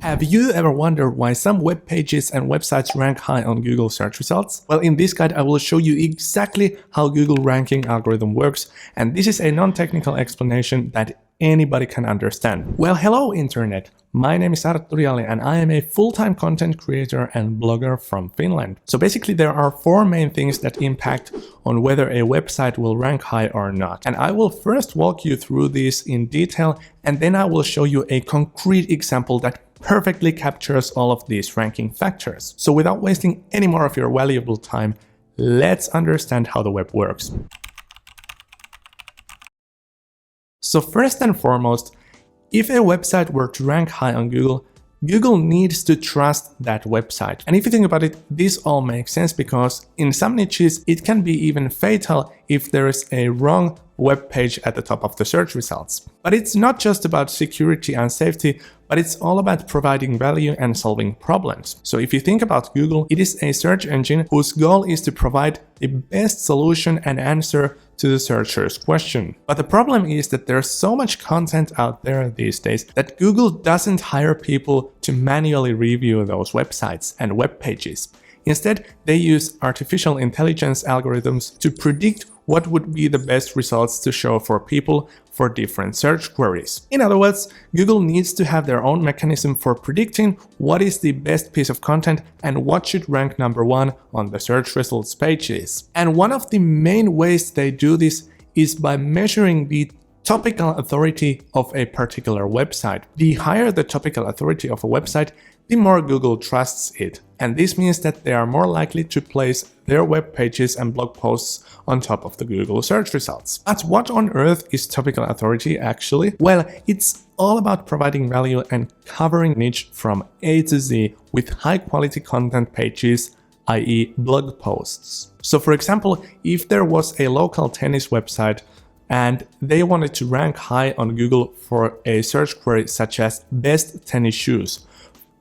Have you ever wondered why some web pages and websites rank high on Google search results? Well, in this guide I will show you exactly how Google ranking algorithm works, and this is a non-technical explanation that anybody can understand. Well, hello internet! My name is Artturi Jalli and I am a full-time content creator and blogger from Finland. So basically there are four main things that impact on whether a website will rank high or not. And I will first walk you through these in detail, and then I will show you a concrete example that perfectly captures all of these ranking factors. So without wasting any more of your valuable time, let's understand how the web works. So first and foremost, if a website were to rank high on Google, Google needs to trust that website. And if you think about it, this all makes sense because in some niches, it can be even fatal if there is a wrong web page at the top of the search results. But it's not just about security and safety, but it's all about providing value and solving problems. So if you think about Google, it is a search engine whose goal is to provide the best solution and answer to the searcher's question. But the problem is that there's so much content out there these days that Google doesn't hire people to manually review those websites and web pages. Instead, they use artificial intelligence algorithms to predict what would be the best results to show for people for different search queries. In other words, Google needs to have their own mechanism for predicting what is the best piece of content and what should rank number one on the search results pages. And one of the main ways they do this is by measuring the topical authority of a particular website. The higher the topical authority of a website, the more Google trusts it. And this means that they are more likely to place their web pages and blog posts on top of the Google search results. But what on earth is topical authority actually? Well, it's all about providing value and covering niche from A to Z with high quality content pages, i.e. blog posts. So for example, if there was a local tennis website and they wanted to rank high on Google for a search query such as best tennis shoes,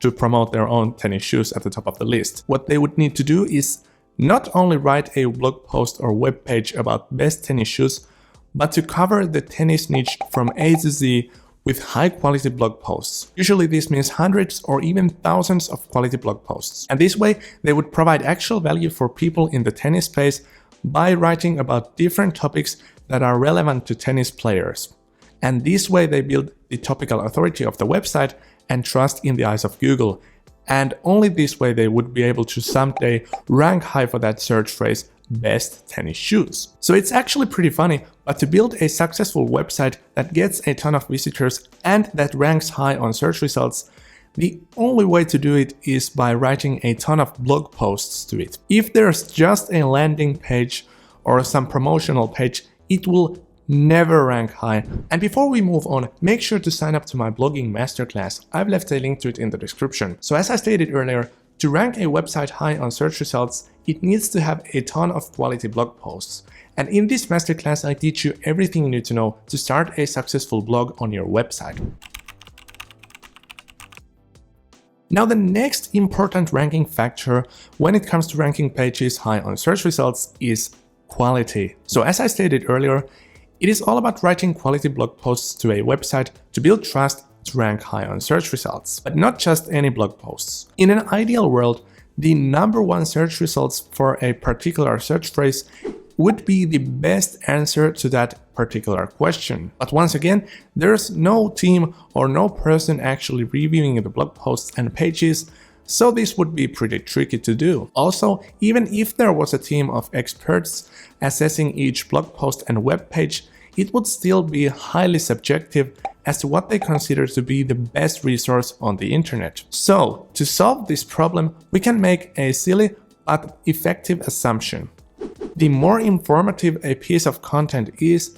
to promote their own tennis shoes at the top of the list, what they would need to do is not only write a blog post or web page about best tennis shoes, but to cover the tennis niche from A to Z with high quality blog posts. Usually this means hundreds or even thousands of quality blog posts. And this way they would provide actual value for people in the tennis space by writing about different topics that are relevant to tennis players. And this way they build the topical authority of the website and trust in the eyes of Google. And only this way they would be able to someday rank high for that search phrase, best tennis shoes. So it's actually pretty funny, but to build a successful website that gets a ton of visitors and that ranks high on search results, the only way to do it is by writing a ton of blog posts to it. If there's just a landing page or some promotional page, it will never rank high. And before we move on, make sure to sign up to my blogging masterclass. I've left a link to it in the description. So as I stated earlier, to rank a website high on search results, it needs to have a ton of quality blog posts. And in this masterclass, I teach you everything you need to know to start a successful blog on your website. Now the next important ranking factor when it comes to ranking pages high on search results is quality. So as I stated earlier, it is all about writing quality blog posts to a website to build trust to rank high on search results. But not just any blog posts. In an ideal world, the number one search results for a particular search phrase would be the best answer to that particular question. But once again, there's no team or no person actually reviewing the blog posts and pages, so this would be pretty tricky to do. Also, even if there was a team of experts assessing each blog post and web page, it would still be highly subjective as to what they consider to be the best resource on the internet. So, to solve this problem, we can make a silly but effective assumption. The more informative a piece of content is,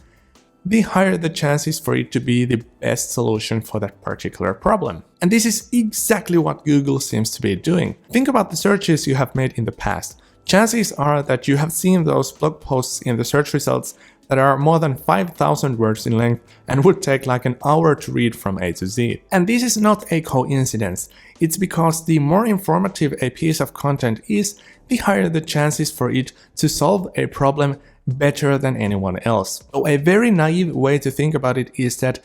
the higher the chances for it to be the best solution for that particular problem. And this is exactly what Google seems to be doing. Think about the searches you have made in the past. Chances are that you have seen those blog posts in the search results that are more than 5,000 words in length and would take like an hour to read from A to Z. And this is not a coincidence. It's because the more informative a piece of content is, the higher the chances for it to solve a problem better than anyone else. So a very naive way to think about it is that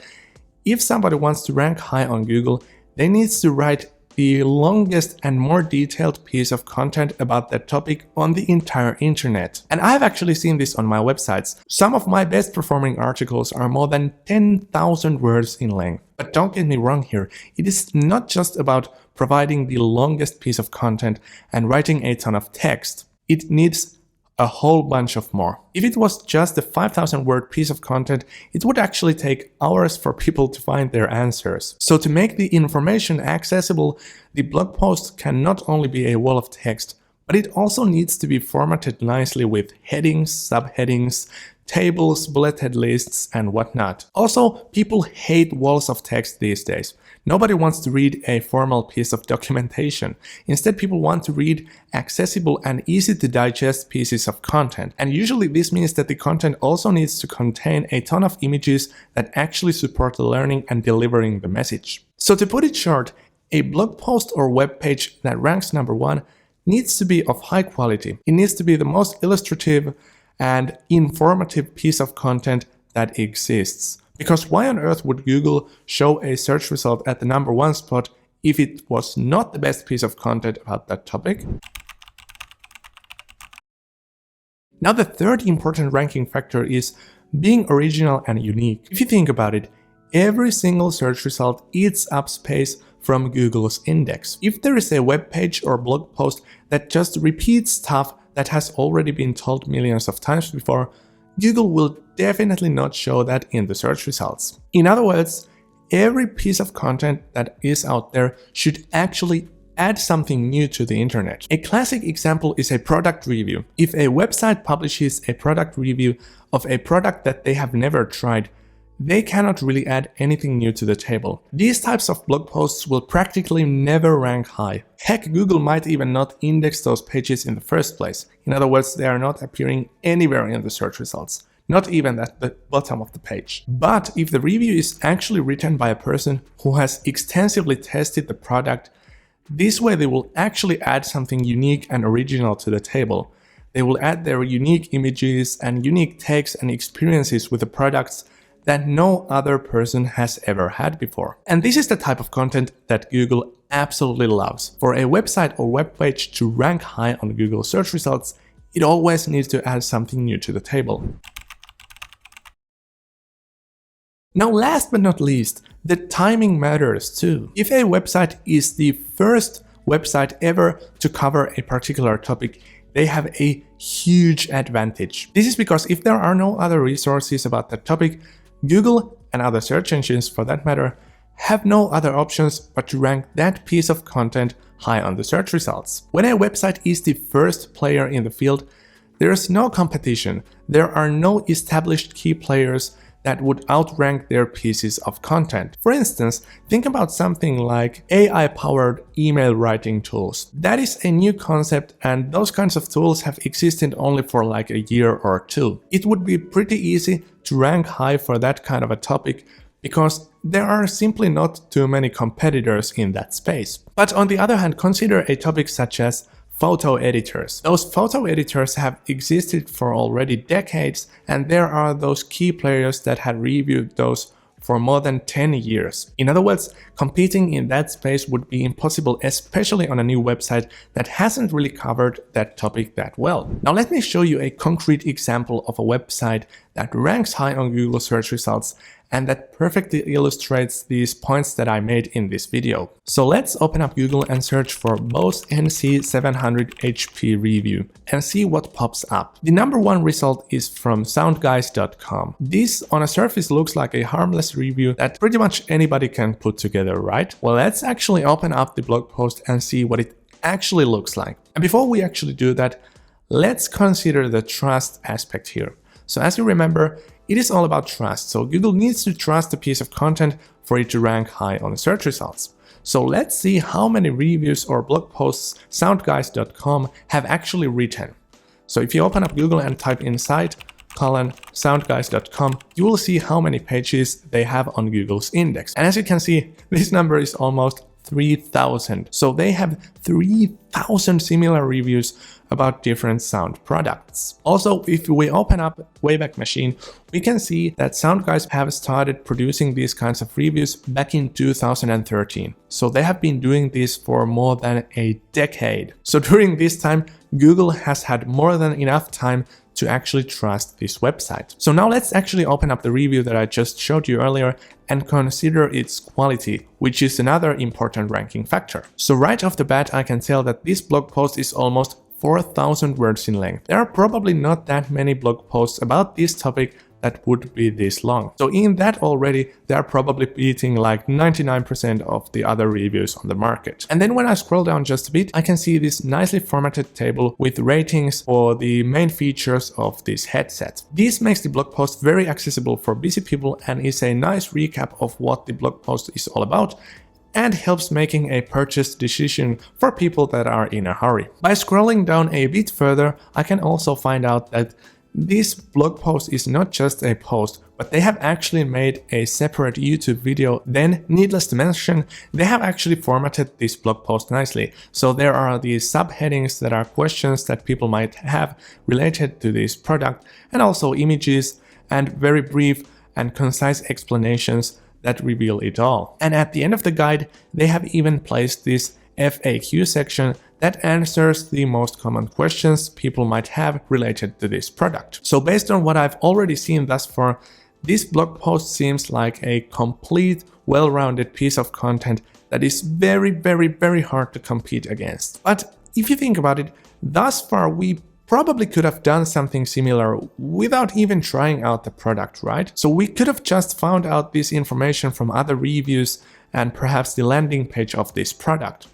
if somebody wants to rank high on Google, they need to write the longest and more detailed piece of content about that topic on the entire internet. And I've actually seen this on my websites. Some of my best performing articles are more than 10,000 words in length. But don't get me wrong here, it is not just about providing the longest piece of content and writing a ton of text. It needs a whole bunch of more. If it was just a 5,000 word piece of content, it would actually take hours for people to find their answers. So to make the information accessible, the blog post can not only be a wall of text, but it also needs to be formatted nicely with headings, subheadings, tables, bulleted lists, and whatnot. Also, people hate walls of text these days. Nobody wants to read a formal piece of documentation. Instead, people want to read accessible and easy to digest pieces of content. And usually this means that the content also needs to contain a ton of images that actually support the learning and delivering the message. So to put it short, a blog post or web page that ranks number 1 needs to be of high quality. It needs to be the most illustrative and informative piece of content that exists. Because why on earth would Google show a search result at the number 1 spot if it was not the best piece of content about that topic? Now the third important ranking factor is being original and unique. If you think about it, every single search result eats up space from Google's index. If there is a web page or blog post that just repeats stuff that has already been told millions of times before, Google will definitely not show that in the search results. In other words, every piece of content that is out there should actually add something new to the internet. A classic example is a product review. If a website publishes a product review of a product that they have never tried, they cannot really add anything new to the table. These types of blog posts will practically never rank high. Heck, Google might even not index those pages in the first place. In other words, they are not appearing anywhere in the search results, not even at the bottom of the page. But if the review is actually written by a person who has extensively tested the product, this way they will actually add something unique and original to the table. They will add their unique images and unique text and experiences with the products that no other person has ever had before. And this is the type of content that Google absolutely loves. For a website or web page to rank high on Google search results, it always needs to add something new to the table. Now, last but not least, the timing matters too. If a website is the first website ever to cover a particular topic, they have a huge advantage. This is because if there are no other resources about that topic, Google and other search engines for that matter have no other options but to rank that piece of content high on the search results. When a website is the first player in the field, there is no competition. There are no established key players that would outrank their pieces of content. For instance, think about something like AI-powered email writing tools. That is a new concept, and those kinds of tools have existed only for like a year or two. It would be pretty easy to rank high for that kind of a topic because there are simply not too many competitors in that space. But on the other hand, consider a topic such as photo editors. Those photo editors have existed for already decades, and there are those key players that have reviewed those for more than 10 years. In other words, competing in that space would be impossible, especially on a new website that hasn't really covered that topic that well. Now let me show you a concrete example of a website that ranks high on Google search results and that perfectly illustrates these points that I made in this video. So let's open up Google and search for Bose NC700 HP review and see what pops up. The number 1 result is from soundguys.com. This on a surface looks like a harmless review that pretty much anybody can put together, right? Well, let's actually open up the blog post and see what it actually looks like. And before we actually do that, let's consider the trust aspect here. So as you remember, it is all about trust. So Google needs to trust a piece of content for it to rank high on the search results. So let's see how many reviews or blog posts soundguys.com have actually written. So if you open up Google and type in site:soundguys.com, you will see how many pages they have on Google's index. And as you can see, this number is almost 3,000. So they have 3,000 similar reviews about different sound products. Also, if we open up Wayback Machine, we can see that sound guys have started producing these kinds of reviews back in 2013. So they have been doing this for more than a decade. So during this time, Google has had more than enough time to actually trust this website. So now let's actually open up the review that I just showed you earlier and consider its quality, which is another important ranking factor. So right off the bat, I can tell that this blog post is almost 4,000 words in length. There are probably not that many blog posts about this topic that would be this long. So in that already, they are probably beating like 99% of the other reviews on the market. And then when I scroll down just a bit, I can see this nicely formatted table with ratings for the main features of this headset. This makes the blog post very accessible for busy people and is a nice recap of what the blog post is all about, and helps making a purchase decision for people that are in a hurry. By scrolling down a bit further, I can also find out that this blog post is not just a post, but they have actually made a separate YouTube video. Then, needless to mention, they have actually formatted this blog post nicely. So there are these subheadings that are questions that people might have related to this product, and also images and very brief and concise explanations that reveal it all. And at the end of the guide, they have even placed this FAQ section that answers the most common questions people might have related to this product. So based on what I've already seen thus far, this blog post seems like a complete, well-rounded piece of content that is very, very, very hard to compete against. But if you think about it, thus far we probably could have done something similar without even trying out the product, right? So we could have just found out this information from other reviews and perhaps the landing page of this product.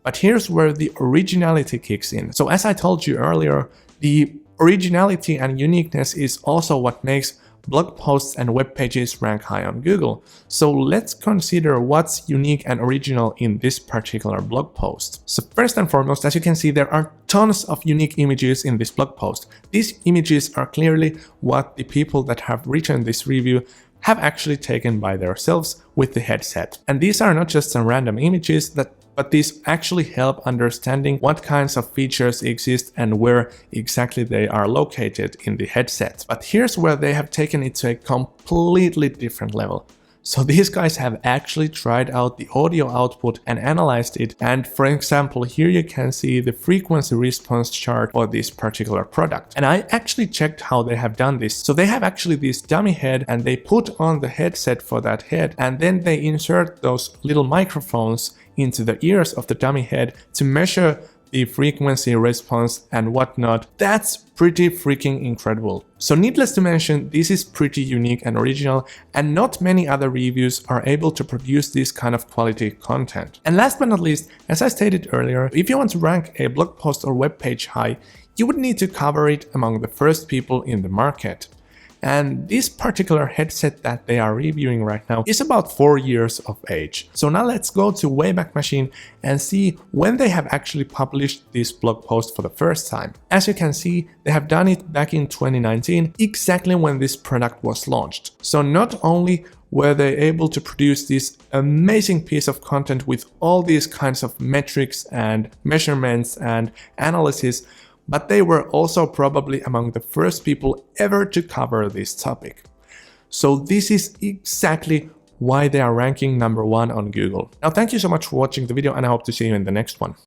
But here's where the originality kicks in. So as I told you earlier, the originality and uniqueness is also what makes blog posts and web pages rank high on Google. So let's consider what's unique and original in this particular blog post. So first and foremost, as you can see, there are tons of unique images in this blog post. These images are clearly what the people that have written this review have actually taken by themselves with the headset. And these are not just some random images but these actually help understanding what kinds of features exist and where exactly they are located in the headset. But here's where they have taken it to a completely different level. So these guys have actually tried out the audio output and analyzed it. And for example, here you can see the frequency response chart for this particular product. And I actually checked how they have done this. So they have actually this dummy head and they put on the headset for that head. And then they insert those little microphones into the ears of the dummy head to measure the frequency response and whatnot. That's pretty freaking incredible. So needless to mention, this is pretty unique and original, and not many other reviews are able to produce this kind of quality content. And last but not least, as I stated earlier, if you want to rank a blog post or web page high, you would need to cover it among the first people in the market. And this particular headset that they are reviewing right now is about 4 years of age. So now let's go to Wayback Machine and see when they have actually published this blog post for the first time. As you can see, they have done it back in 2019, exactly when this product was launched. So not only were they able to produce this amazing piece of content with all these kinds of metrics and measurements and analysis, but they were also probably among the first people ever to cover this topic. So this is exactly why they are ranking #1 on Google. Now thank you so much for watching the video and I hope to see you in the next one.